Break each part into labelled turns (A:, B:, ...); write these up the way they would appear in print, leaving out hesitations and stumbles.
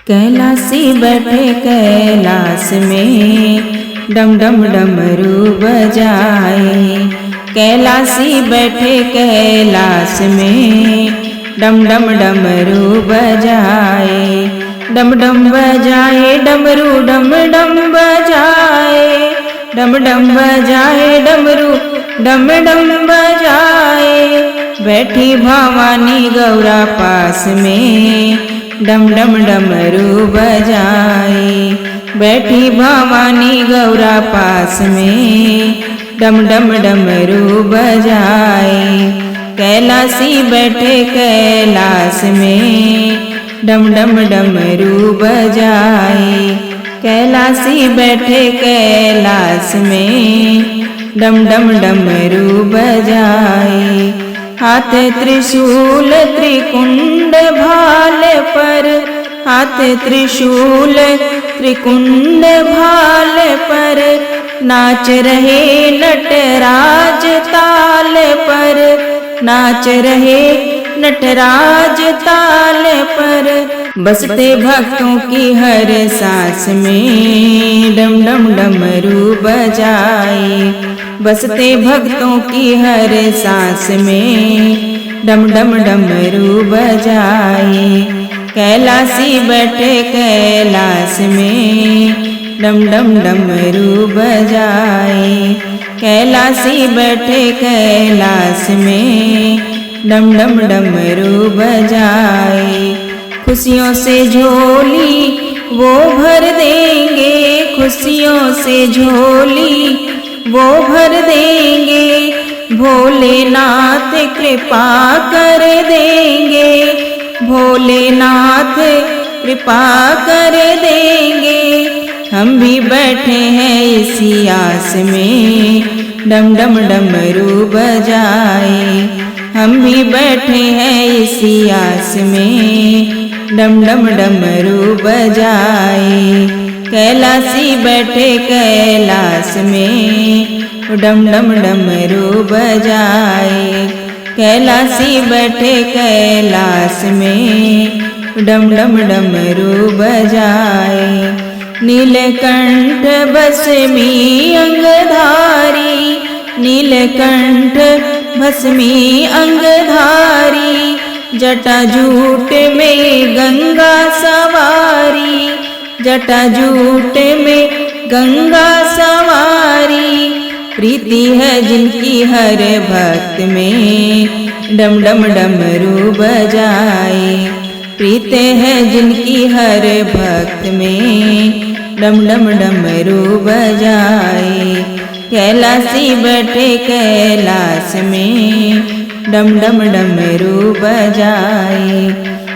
A: कैलासी बैठे कैलाश में डम डम डमरू बजाए। कैलासी बैठे कैलाश में डम डम डमरू बजाए। डम डम बजाए डमरू डम डम बजाए। डम डम बजाए डमरू डम डम बजाए। बैठी भवानी गौरा पास में डम डम डमरू बजाए। बैठी भवानी गौरा पास में डम डम डमरू बजाए। कैलासी बैठे कैलाश में डम डम डमरू बजाए। कैलासी बैठे कैलाश में डम डम डमरू बजाए। हाथ त्रिशूल त्रिकुंड भाल पर। हाथ त्रिशूल त्रिकुंड भाल पर। नाच रहे नटराज ताल पर। नाच रहे नटराज ताल पर। बसते भक्तों की हर सांस में डम डम डमरू बजाए। बसते भक्तों की हर सांस में डम डम डमरू बजाए। कैलासी बैठे कैलाश में डम डम डमरू बजाए। कैलासी बैठे कैलाश में डम डम डमरू बजाए। खुशियों से झोली वो भर देंगे। खुशियों से झोली वो भर देंगे। भोलेनाथ कृपा कर देंगे। भोलेनाथ कृपा कर देंगे। हम भी बैठे हैं इसी आस में डम डम डमरू बजाए। हम भी बैठे हैं इसी आस में डम डम डमरू बजाए। कैलासी बैठे कैलाश में डम डम डमरू बजाए। कैलासी बैठे कैलाश में डम डम डमरू बजाए। नीलकंठ भस्मी अंगधारी। नीलकंठ भस्मी अंगधारी। जटाजूट में गंगा सवारी। जटाजूट में गंगा सवारी। प्रीति है जिनकी हर भक्त में डम डम डमरू बजाए। प्रीति है जिनकी हर भक्त में डम डम डमरू बजाए। कैलासी बैठे कैलाश में डम डम डमरू बजाए।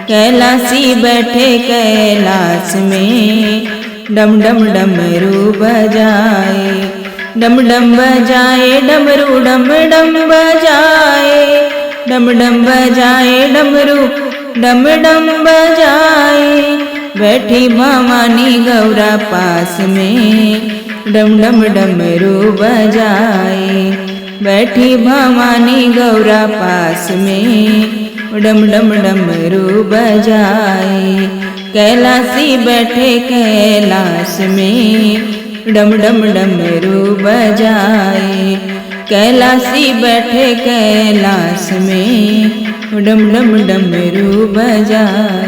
A: कैलासी बैठे कैलाश में डम डम डमरू बजाए। डम डम बजाए डमरू डम डम बजाए। डम डम बजाए डमरू डम डम बजाए। बैठी भवानी गौरा पास में डम डम डमरू बजाए। बैठी भवानी गौरा पास में डम डम डमरू बजाए। कैलासी बैठे कैलाश में डम डम डमरू बजाए। कैलासी बैठे कैलाश में डम डम डमरू बजाए।